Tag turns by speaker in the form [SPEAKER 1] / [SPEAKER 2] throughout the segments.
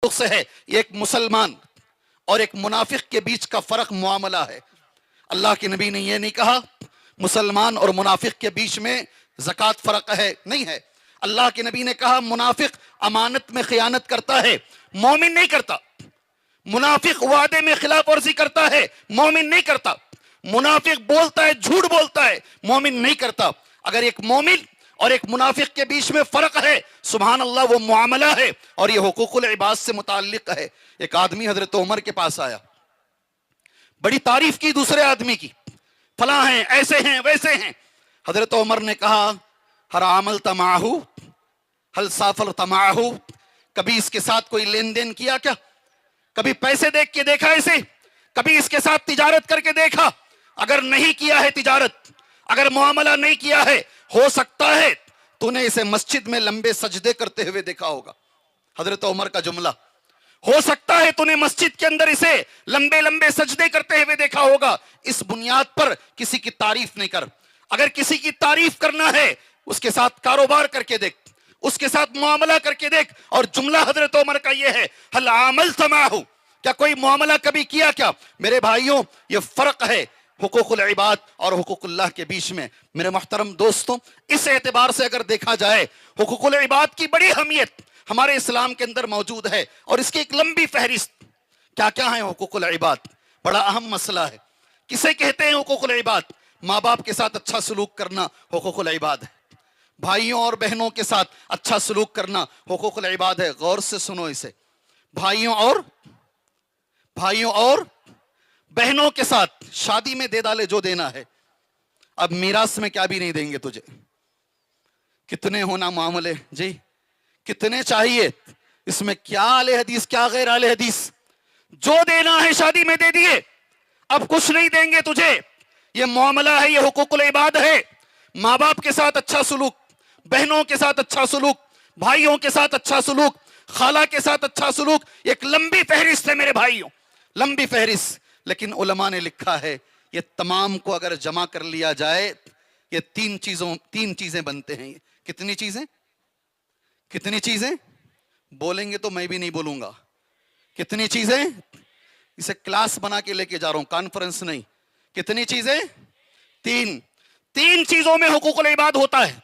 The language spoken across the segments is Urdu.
[SPEAKER 1] تعلق سے ہے. یہ ایک مسلمان اور ایک منافق کے بیچ کا فرق معاملہ ہے. اللہ کے نبی نے یہ نہیں کہا مسلمان اور منافق کے بیچ میں زکوٰۃ فرق ہے، نہیں ہے. اللہ کے نبی نے کہا منافق امانت میں خیانت کرتا ہے، مومن نہیں کرتا. منافق وعدے میں خلاف ورزی کرتا ہے، مومن نہیں کرتا. منافق بولتا ہے، جھوٹ بولتا ہے، مومن نہیں کرتا. اگر ایک مومن اور ایک منافق کے بیچ میں فرق ہے، سبحان اللہ، وہ معاملہ ہے اور یہ حقوق العباد سے متعلق ہے. ایک آدمی حضرت عمر کے پاس آیا، بڑی تعریف کی دوسرے آدمی کی، فلاں ہیں، ایسے ہیں، ویسے ہیں. حضرت عمر نے کہا ہر عمل تماہو حل سافر تماہو، کبھی اس کے ساتھ کوئی لین دین کیا کیا؟ کبھی پیسے دیکھ کے دیکھا اسے؟ کبھی اس کے ساتھ تجارت کر کے دیکھا؟ اگر نہیں کیا ہے تجارت، اگر معاملہ نہیں کیا ہے، ہو سکتا ہے تو نے اسے مسجد میں لمبے سجدے کرتے ہوئے دیکھا ہوگا. حضرت عمر کا جملہ، ہو سکتا ہے تو نے مسجد کے اندر اسے لمبے لمبے سجدے کرتے ہوئے دیکھا ہوگا. اس بنیاد پر کسی کی تعریف نہیں کر. اگر کسی کی تعریف کرنا ہے اس کے ساتھ کاروبار کر کے دیکھ، اس کے ساتھ معاملہ کر کے دیکھ. اور جملہ حضرت عمر کا یہ ہے ہل عملت معه، کیا کوئی معاملہ کبھی کیا کیا؟ میرے بھائیوں، یہ فرق ہے حقوق العباد اور حقوق اللہ کے بیچ میں. میرے محترم دوستوں، اس اعتبار سے اگر دیکھا جائے حقوق العباد کی بڑی اہمیت ہمارے اسلام کے اندر موجود ہے اور اس کی ایک لمبی فہرست. کیا کیا ہیں حقوق العباد؟ بڑا اہم مسئلہ ہے. کسے کہتے ہیں حقوق العباد؟ ماں باپ کے ساتھ اچھا سلوک کرنا حقوق العباد ہے. بھائیوں اور بہنوں کے ساتھ اچھا سلوک کرنا حقوق العباد ہے. غور سے سنو اسے. بھائیوں اور بہنوں کے ساتھ شادی میں دے ڈالے جو دینا ہے. اب میراث میں کیا بھی نہیں دیں گے تجھے. کتنے ہونا معاملے جی، کتنے چاہیے؟ اس میں کیا اہل حدیث کیا غیر اہل حدیث، جو دینا ہے شادی میں دے دیے، اب کچھ نہیں دیں گے تجھے. یہ معاملہ ہے، یہ حقوق العباد ہے. ماں باپ کے ساتھ اچھا سلوک، بہنوں کے ساتھ اچھا سلوک، بھائیوں کے ساتھ اچھا سلوک، خالہ کے ساتھ اچھا سلوک. ایک لمبی فہرست ہے میرے بھائیوں، لمبی فہرست. لیکن علماء نے لکھا ہے یہ تمام کو اگر جمع کر لیا جائے یہ تین چیزیں بنتے ہیں. کتنی چیزیں بولیں گے تو میں بھی نہیں بولوں گا. کتنی چیزیں؟ اسے کلاس بنا کے لے کے جا رہا ہوں، کانفرنس نہیں. کتنی چیزیں؟ تین چیزوں میں حقوق العباد ہوتا ہے.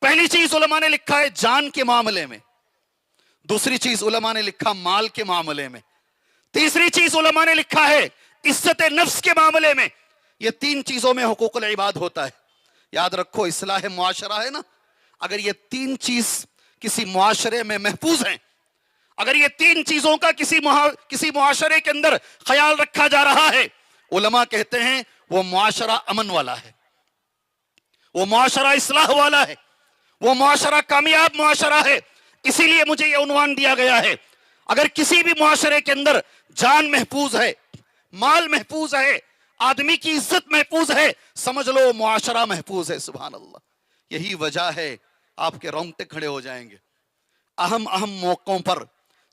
[SPEAKER 1] پہلی چیز علماء نے لکھا ہے جان کے معاملے میں. دوسری چیز علماء نے لکھا مال کے معاملے میں. تیسری چیز علماء نے لکھا ہے عزت نفس کے معاملے میں. یہ تین چیزوں میں حقوق العباد ہوتا ہے. یاد رکھو، اصلاح معاشرہ ہے نا، اگر یہ تین چیز کسی معاشرے میں محفوظ ہیں، اگر یہ تین چیزوں کا کسی معاشرے کے اندر خیال رکھا جا رہا ہے، علماء کہتے ہیں وہ معاشرہ امن والا ہے، وہ معاشرہ اصلاح والا ہے، وہ معاشرہ کامیاب معاشرہ ہے. اسی لیے مجھے یہ عنوان دیا گیا ہے اگر کسی بھی معاشرے کے اندر جان محفوظ ہے، مال محفوظ ہے، آدمی کی عزت محفوظ ہے، سمجھ لو معاشرہ محفوظ ہے. سبحان اللہ. یہی وجہ ہے آپ کے رونگٹے کھڑے ہو جائیں گے. اہم موقعوں پر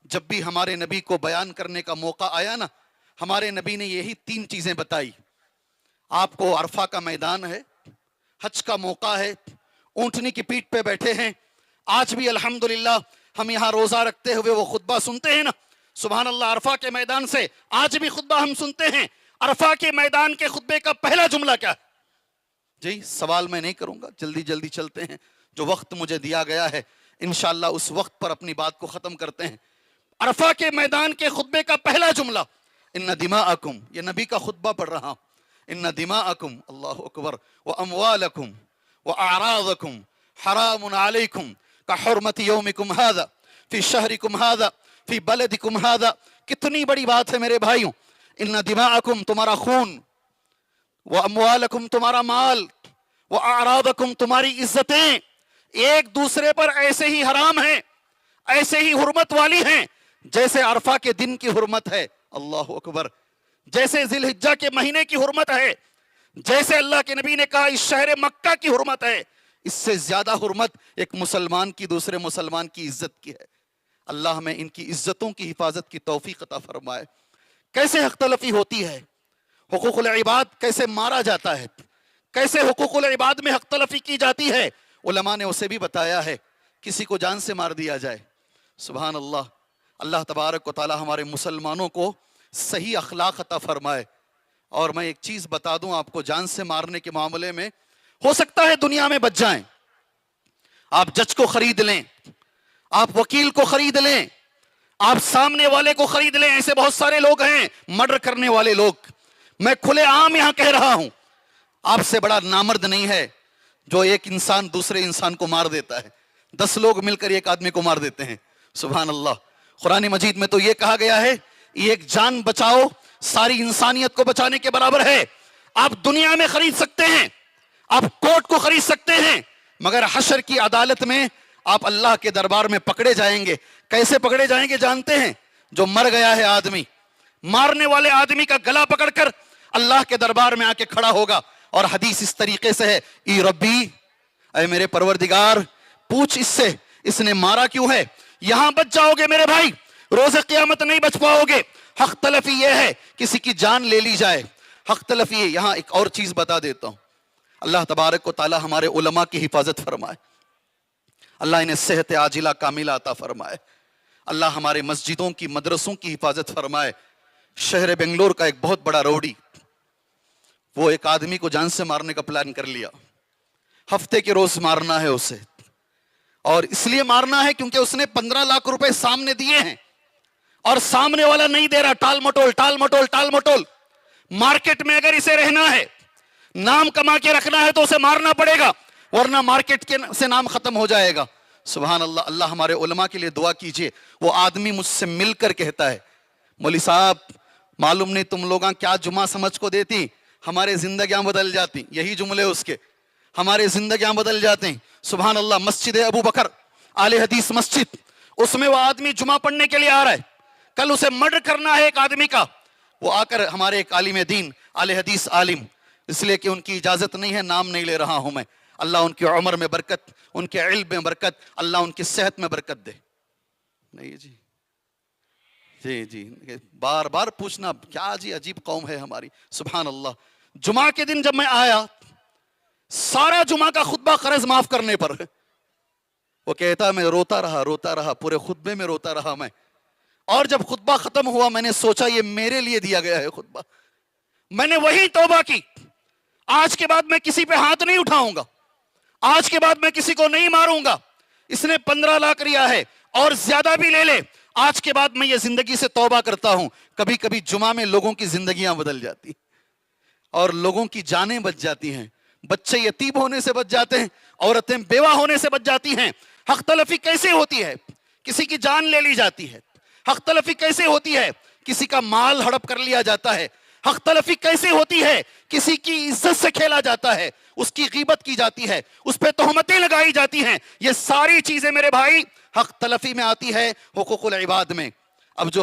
[SPEAKER 1] جب بھی ہمارے نبی کو بیان کرنے کا موقع آیا نا، ہمارے نبی نے یہی تین چیزیں بتائی. آپ کو عرفہ کا میدان ہے، حج کا موقع ہے، اونٹنی کی پیٹھ پہ بیٹھے ہیں. آج بھی الحمدللہ ہم یہاں روزہ رکھتے ہوئے وہ خطبہ سنتے ہیں نا، سبحان اللہ. عرفہ کے میدان سے آج بھی خطبہ ہم سنتے ہیں. عرفہ کے میدان کے خطبے کا پہلا جملہ کیا ہے؟ جی سوال میں نہیں کروں گا، جلدی چلتے ہیں. جو وقت مجھے دیا گیا ہے انشاءاللہ اس وقت پر اپنی بات کو ختم کرتے ہیں. عرفہ کے میدان کے خطبے کا پہلا جملہ ان دماءکم، یہ نبی کا خطبہ پڑھ رہا ہوں، ان دماءکم، اللہ اکبر، واموالکم واعراضکم حرام علیکم کحرمت یومکم ھذا فی شہرکم ھذا فی بلدکم ھذا. کتنی بڑی بات ہے میرے بھائیوں. ان دماءکم، تمہارا خون، واموالکم، تمہارا مال، واعراضکم، تمہاری عزتیں ایک دوسرے پر ایسے ہی حرام ہیں، ایسے ہی حرمت والی ہیں جیسے عرفہ کے دن کی حرمت ہے. اللہ اکبر. جیسے ذی الحجہ کے مہینے کی حرمت ہے، جیسے اللہ کے نبی نے کہا اس شہر مکہ کی حرمت ہے، اس سے زیادہ حرمت ایک مسلمان کی دوسرے مسلمان کی عزت کی ہے. اللہ ہمیں ان کی عزتوں کی حفاظت کی توفیق عطا فرمائے. کیسے حق تلفی ہوتی ہے، حقوق العباد کیسے مارا جاتا ہے، کیسے حقوق العباد میں حق تلفی کی جاتی ہے، علماء نے اسے بھی بتایا ہے. کسی کو جان سے مار دیا جائے، سبحان اللہ، اللہ تبارک و تعالی ہمارے مسلمانوں کو صحیح اخلاق عطا فرمائے. اور میں ایک چیز بتا دوں آپ کو, جان سے مارنے کے معاملے میں ہو سکتا ہے دنیا میں بچ جائیں, آپ جج کو خرید لیں, آپ وکیل کو خرید لیں, آپ سامنے والے کو خرید لیں, ایسے بہت سارے لوگ ہیں مرڈر کرنے والے لوگ. میں کھلے عام یہاں کہہ رہا ہوں, آپ سے بڑا نامرد نہیں ہے جو ایک انسان دوسرے انسان کو مار دیتا ہے. 10 لوگ مل کر ایک آدمی کو مار دیتے ہیں. سبحان اللہ. قرآن مجید میں تو یہ کہا گیا ہے ایک جان بچاؤ ساری انسانیت کو بچانے کے برابر ہے. آپ دنیا میں خرید سکتے ہیں, آپ کورٹ کو خرید سکتے ہیں, مگر حشر کی عدالت میں آپ اللہ کے دربار میں پکڑے جائیں گے. کیسے پکڑے جائیں گے جانتے ہیں؟ جو مر گیا ہے آدمی, مارنے والے آدمی کا گلا پکڑ کر اللہ کے دربار میں آ کے کھڑا ہوگا. اور حدیث اس طریقے سے ہے, ای ربی, اے میرے پروردگار, پوچھ اس سے اس نے مارا کیوں ہے. یہاں بچ جاؤ گے میرے بھائی, روز قیامت نہیں بچ پاؤ گے. حق تلفی یہ ہے کسی کی جان لے لی جائے. حق تلفی یہ. یہاں ایک اور چیز بتا دیتا ہوں, اللہ تبارک و تعالی ہمارے علماء کی حفاظت فرمائے, اللہ انہیں صحت عاجلہ کاملہ عطا فرمائے, اللہ ہمارے مسجدوں کی مدرسوں کی حفاظت فرمائے. شہر بنگلور کا ایک بہت بڑا روڈی, وہ ایک آدمی کو جان سے مارنے کا پلان کر لیا. ہفتے کے روز مارنا ہے اسے, اور اس لیے مارنا ہے کیونکہ اس نے 15 لاکھ روپے سامنے دیے ہیں اور سامنے والا نہیں دے رہا. ٹال مٹول ٹال مٹول ٹال مٹول. مارکیٹ میں اگر اسے رہنا ہے, نام کما کے رکھنا ہے تو اسے مارنا پڑے گا, ورنہ مارکیٹ کے سے نام ختم ہو جائے گا. سبحان اللہ. اللہ ہمارے علماء کے لیے دعا کیجئے. وہ آدمی مجھ سے مل کر کہتا ہے, مولوی صاحب معلوم نہیں تم لوگاں کیا جمعہ سمجھ کو دیتی, ہمارے زندگیاں بدل جاتی. یہی جملے اس کے, ہمارے زندگیاں بدل جاتے ہیں. سبحان اللہ. مسجد ابو بکر اہل حدیث مسجد, اس میں وہ آدمی جمعہ پڑھنے کے لیے آ رہا ہے. کل اسے مرڈر کرنا ہے ایک آدمی کا. وہ آ کر ہمارے ایک عالم دین اہل حدیث عالم, اس لیے کہ ان کی اجازت نہیں ہے, نام نہیں لے رہا ہوں میں, اللہ ان کی عمر میں برکت, ان کے علم میں برکت, اللہ ان کی صحت میں برکت دے. نہیں جی جی جی بار بار پوچھنا, کیا جی عجیب قوم ہے ہماری. سبحان اللہ. جمعہ کے دن جب میں آیا, سارا جمعہ کا خطبہ قرض معاف کرنے پر. وہ کہتا میں روتا رہا پورے خطبے میں روتا رہا میں. اور جب خطبہ ختم ہوا میں نے سوچا یہ میرے لیے دیا گیا ہے خطبہ. میں نے وہی توبہ کی, آج کے بعد میں کسی پہ ہاتھ نہیں اٹھاؤں گا, آج کے بعد میں کسی کو نہیں ماروں گا. اس نے 15 لاکھ لیا ہے اور زیادہ بھی لے لے, آج کے بعد میں یہ زندگی سے توبہ کرتا ہوں. کبھی کبھی جمعہ میں لوگوں کی زندگیاں بدل جاتی اور لوگوں کی جانیں بچ جاتی ہیں. بچے یتیم ہونے سے بچ جاتے ہیں, عورتیں بیوہ ہونے سے بچ جاتی ہیں. حق تلفی کیسے ہوتی ہے؟ کسی کی جان لے لی جاتی ہے. حق تلفی کیسے ہوتی ہے؟ کسی کا مال ہڑپ کر لیا جاتا ہے. حق تلفی کیسے ہوتی ہے؟ کسی کی عزت سے کھیلا جاتا ہے, اس کی غیبت کی جاتی ہے, اس پہ تہمتیں لگائی جاتی ہیں. یہ ساری چیزیں میرے بھائی حق تلفی میں آتی ہے, حقوق العباد میں. اب جو